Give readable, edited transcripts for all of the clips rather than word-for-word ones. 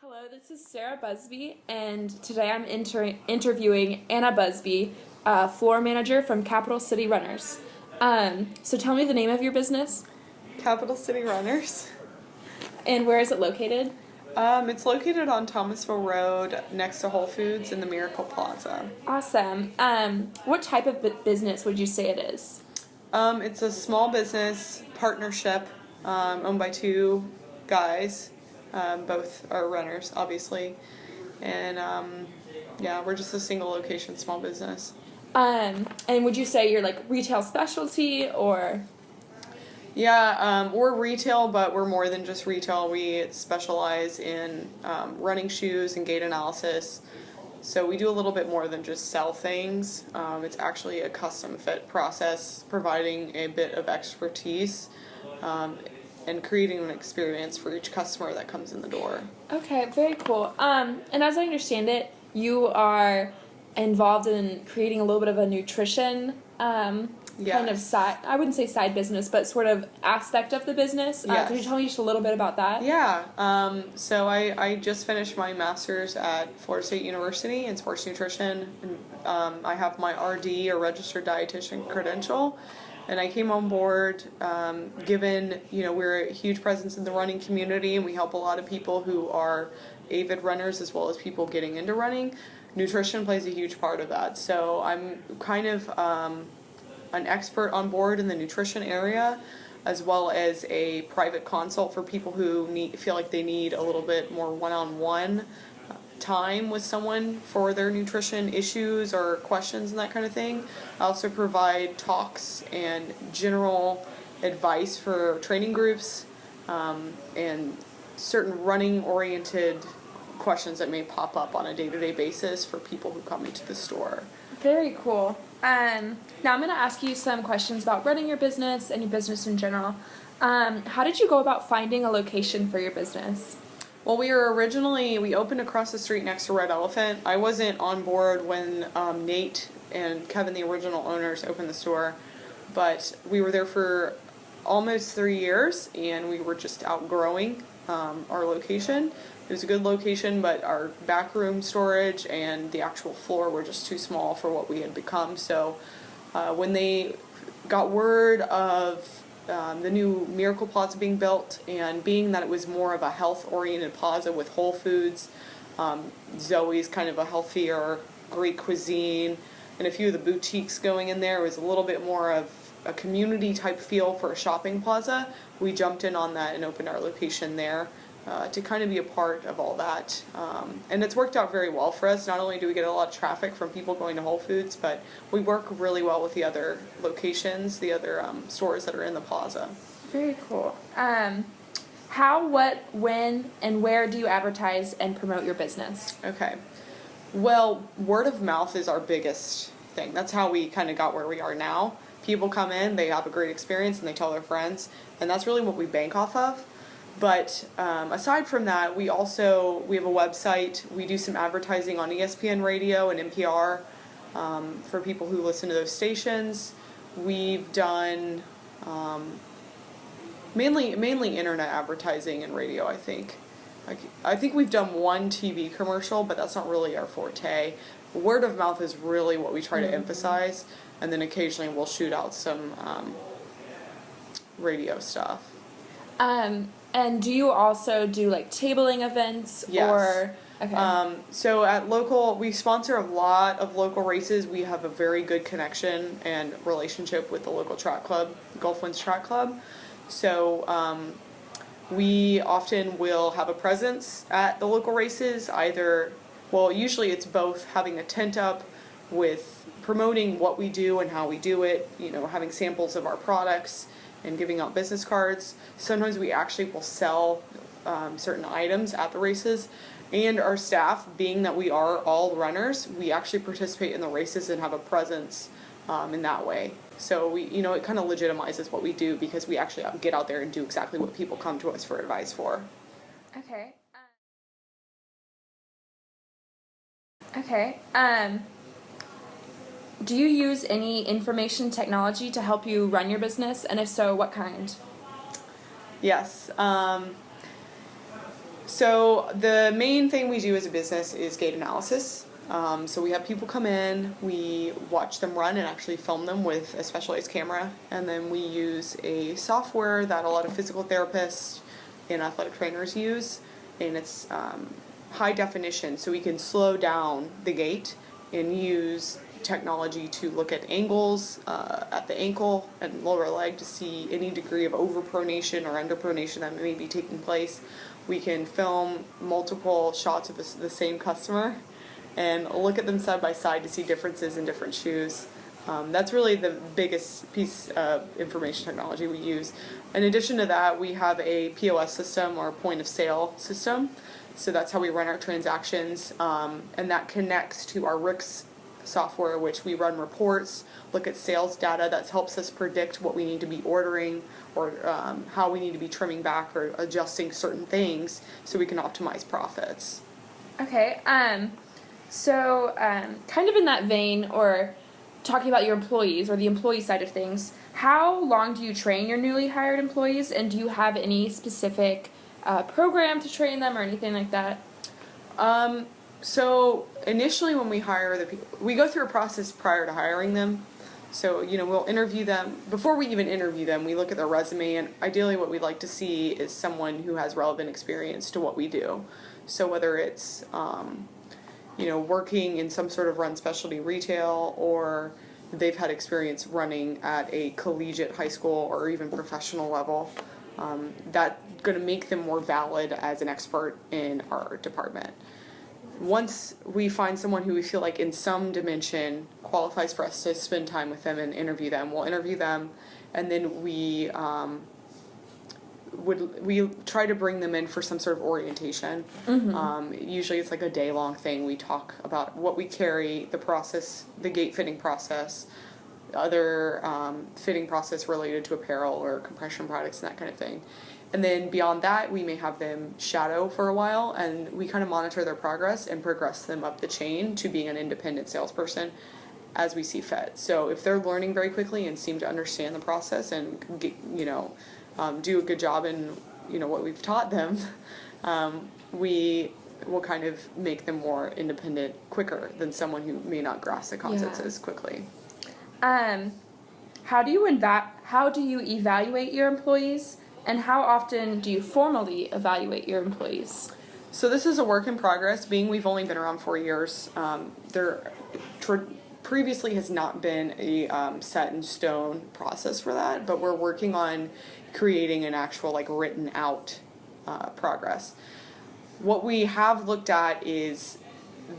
Hello, this is Sarah Busby, and today I'm interviewing Anna Busby, floor manager from Capital City Runners. So tell me the name of your business Capital City Runners. and where is it located? It's located on Thomasville Road next to Whole Foods in the Miracle Plaza. Awesome. What type of business would you say it is? It's a small business partnership owned by two guys. Both are runners, obviously. And we're just a single location small business. And would you say you're like retail specialty or? Yeah, we're retail, but we're more than just retail. We specialize in running shoes and gait analysis. So we do a little bit more than just sell things. It's actually a custom fit process, providing a bit of expertise and creating an experience for each customer that comes in the door. Okay, very cool. And as I understand it, you are involved in creating a little bit of a nutrition kind of side, I wouldn't say side business, but sort of aspect of the business. Yes. Could you tell me just a little bit about that? Yeah, so I just finished my master's at Florida State University in sports nutrition. And, I have my RD, or registered dietitian credential, and I came on board given, we're a huge presence in the running community and we help a lot of people who are avid runners as well as people getting into running. Nutrition plays a huge part of that. So I'm kind of an expert on board in the nutrition area, as well as a private consult for people who feel like they need a little bit more one-on-one time with someone for their nutrition issues or questions and that kind of thing. I also provide talks and general advice for training groups and certain running-oriented questions that may pop up on a day-to-day basis for people who come into the store. Very cool. Now I'm going to ask you some questions about running your business and your business in general. How did you go about finding a location for your business? Well, we opened across the street next to Red Elephant. I wasn't on board when Nate and Kevin, the original owners, opened the store, but we were there for almost 3 years, and we were just outgrowing our location. It was a good location, but our backroom storage and the actual floor were just too small for what we had become. So when they got word of the new Miracle Plaza being built, and being that it was more of a health-oriented plaza with Whole Foods, Zoe's kind of a healthier Greek cuisine, and a few of the boutiques going in there, it was a little bit more of a community type feel for a shopping plaza. We jumped in on that and opened our location there to kind of be a part of all that. And it's worked out very well for us. Not only do we get a lot of traffic from people going to Whole Foods, but we work really well with the other locations, the other stores that are in the plaza. Very cool. How, what, when, and where do you advertise and promote your business? Okay. Well, word of mouth is our biggest thing. That's how we kind of got where we are now. People come in, they have a great experience, and they tell their friends, and that's really what we bank off of. But aside from that, we have a website. We do some advertising on ESPN radio and NPR for people who listen to those stations. We've done mainly internet advertising and radio, I think. I think we've done one TV commercial, but that's not really our forte. Word of mouth is really what we try to emphasize, and then occasionally we'll shoot out some radio stuff. And do you also do like tabling events? Yes. Or okay. So at we sponsor a lot of local races. We have a very good connection and relationship with the local track club, Gulf Winds Track Club. So we often will have a presence at the local races. Usually it's both having a tent up with promoting what we do and how we do it, having samples of our products and giving out business cards. Sometimes we actually will sell certain items at the races, and our staff, being that we are all runners, we actually participate in the races and have a presence in that way. So it kind of legitimizes what we do, because we actually get out there and do exactly what people come to us for advice for. Okay. Okay. Do you use any information technology to help you run your business? And if so, what kind? Yes. So the main thing we do as a business is gait analysis. So we have people come in, we watch them run and actually film them with a specialized camera, and then we use a software that a lot of physical therapists and athletic trainers use, and it's high definition, so we can slow down the gait and use technology to look at angles at the ankle and lower leg to see any degree of overpronation or underpronation that may be taking place. We can film multiple shots of the same customer and look at them side by side to see differences in different shoes. That's really the biggest piece of information technology we use. In addition to that, we have a POS system, or point of sale system. So that's how we run our transactions, and that connects to our RICS software, which we run reports, look at sales data that helps us predict what we need to be ordering, or how we need to be trimming back or adjusting certain things so we can optimize profits. Okay, so kind of in that vein, or talking about your employees or the employee side of things, how long do you train your newly hired employees, and do you have any specific program to train them or anything like that? So initially when we hire the people, we go through a process prior to hiring them. So, we'll interview them. Before we even interview them, we look at their resume, and ideally what we'd like to see is someone who has relevant experience to what we do. So whether it's, working in some sort of run specialty retail, or they've had experience running at a collegiate high school or even professional level, that's going to make them more valid as an expert in our department. Once we find someone who we feel like in some dimension qualifies for us to spend time with them and interview them, we'll interview them, and then we try to bring them in for some sort of orientation. Usually it's like a day-long thing. We talk about what we carry, the process, the gait fitting process, other fitting process related to apparel or compression products and that kind of thing. And then beyond that, we may have them shadow for a while, and we kind of monitor their progress and progress them up the chain to being an independent salesperson as we see fit. So if they're learning very quickly and seem to understand the process and do a good job in what we've taught them, we will kind of make them more independent quicker than someone who may not grasp the concepts as quickly. How do you evaluate your employees, and how often do you formally evaluate your employees? So this is a work in progress, being we've only been around 4 years. Previously has not been a set in stone process for that, but we're working on creating an actual written out progress. What we have looked at is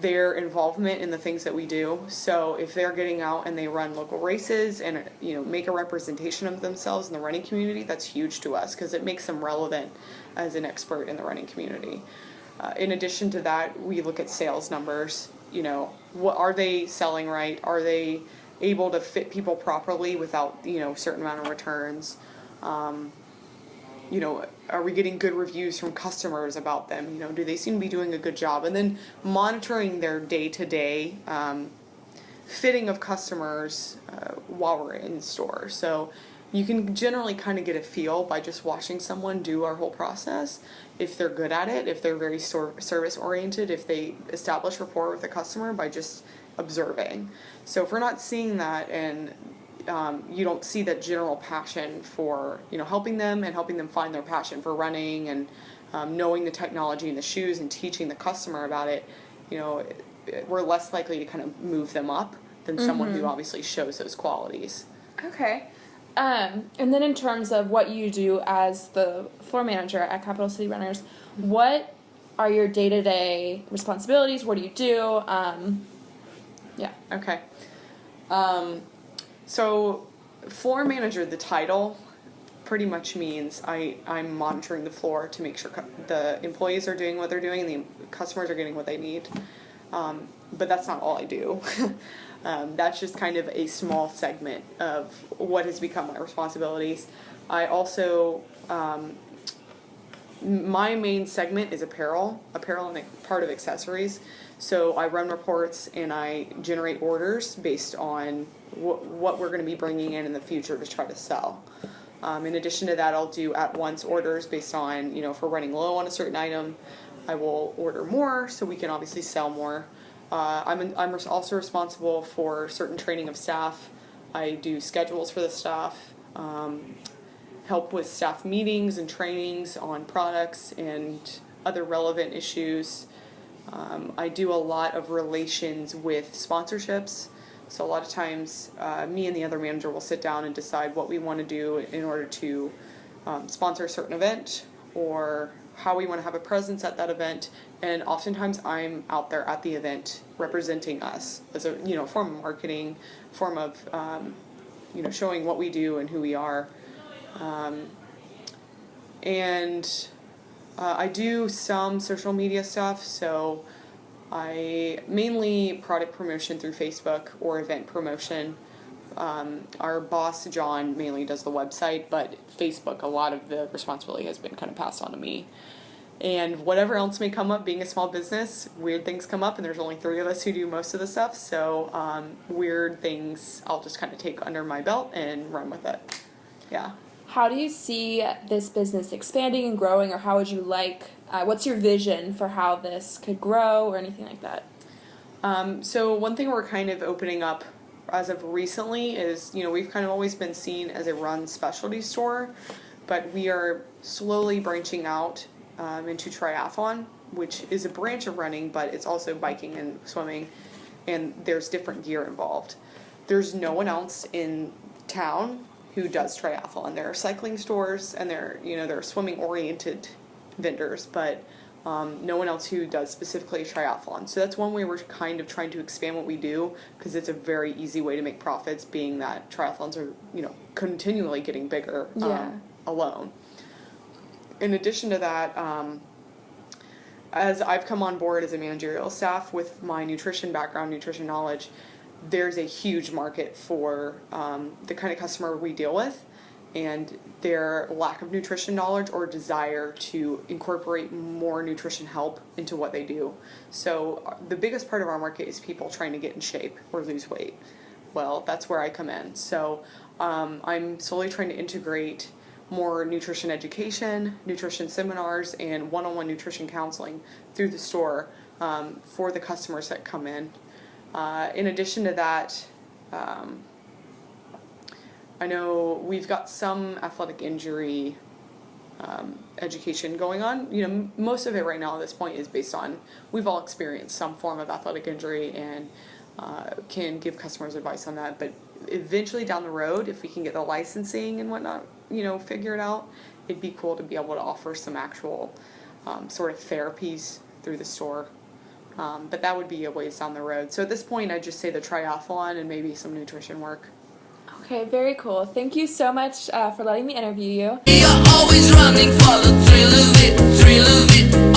their involvement in the things that we do. So if they're getting out and they run local races and make a representation of themselves in the running community, that's huge to us because it makes them relevant as an expert in the running community. In addition to that, we look at sales numbers. What are they selling right? Are they able to fit people properly without a certain amount of returns? Are we getting good reviews from customers about them? Do they seem to be doing a good job? And then monitoring their day-to-day fitting of customers while we're in store. So you can generally kind of get a feel by just watching someone do our whole process, if they're good at it, if they're very service-oriented, if they establish rapport with the customer by just observing. So if we're not seeing that, and you don't see that general passion for helping them and helping them find their passion for running and knowing the technology and the shoes and teaching the customer about it, we're less likely to kind of move them up than someone who obviously shows those qualities. Okay. And then in terms of what you do as the floor manager at Capital City Runners, what are your day-to-day responsibilities? What do you do? Okay. So floor manager, the title pretty much means I'm monitoring the floor to make sure the employees are doing what they're doing and the customers are getting what they need. But that's not all I do. That's just kind of a small segment of what has become my responsibilities. I also, my main segment is apparel and part of accessories. So I run reports and I generate orders based on what we're going to be bringing in the future to try to sell. In addition to that, I'll do at-once orders based on, if we're running low on a certain item, I will order more so we can obviously sell more. I'm also responsible for certain training of staff. I do schedules for the staff, help with staff meetings and trainings on products and other relevant issues. I do a lot of relations with sponsorships. So a lot of times, me and the other manager will sit down and decide what we want to do in order to sponsor a certain event or how we want to have a presence at that event. And oftentimes I'm out there at the event representing us as a form of marketing, form of showing what we do and who we are. I do some social media stuff, so I mainly product promotion through Facebook or event promotion. Our boss, John, mainly does the website, but Facebook, a lot of the responsibility has been kind of passed on to me. And whatever else may come up, being a small business, weird things come up, and there's only 3 of us who do most of the stuff, so weird things I'll just kind of take under my belt and run with it. Yeah. How do you see this business expanding and growing, or how would you like, what's your vision for how this could grow or anything like that? So one thing we're kind of opening up as of recently is, we've kind of always been seen as a run specialty store, but we are slowly branching out into triathlon, which is a branch of running, but it's also biking and swimming, and there's different gear involved. There's no one else in town who does triathlon. There are cycling stores and there are swimming oriented vendors, but no one else who does specifically triathlon. So that's one way we're kind of trying to expand what we do, because it's a very easy way to make profits, being that triathlons are continually getting bigger alone. In addition to that, as I've come on board as a managerial staff with my nutrition background, nutrition knowledge, there's a huge market for the kind of customer we deal with and their lack of nutrition knowledge or desire to incorporate more nutrition help into what they do. So the biggest part of our market is people trying to get in shape or lose weight. Well, that's where I come in. So I'm slowly trying to integrate more nutrition education, nutrition seminars, and one-on-one nutrition counseling through the store for the customers that come in. In addition to that, I know we've got some athletic injury education going on. Most of it right now at this point is based on we've all experienced some form of athletic injury and can give customers advice on that. But eventually down the road, if we can get the licensing and whatnot, figure it out, it'd be cool to be able to offer some actual sort of therapies through the store. But that would be a ways down the road. So at this point, I'd just say the triathlon and maybe some nutrition work. Okay, very cool. Thank you so much for letting me interview you. You're always running for the thrill of it, thrill of it.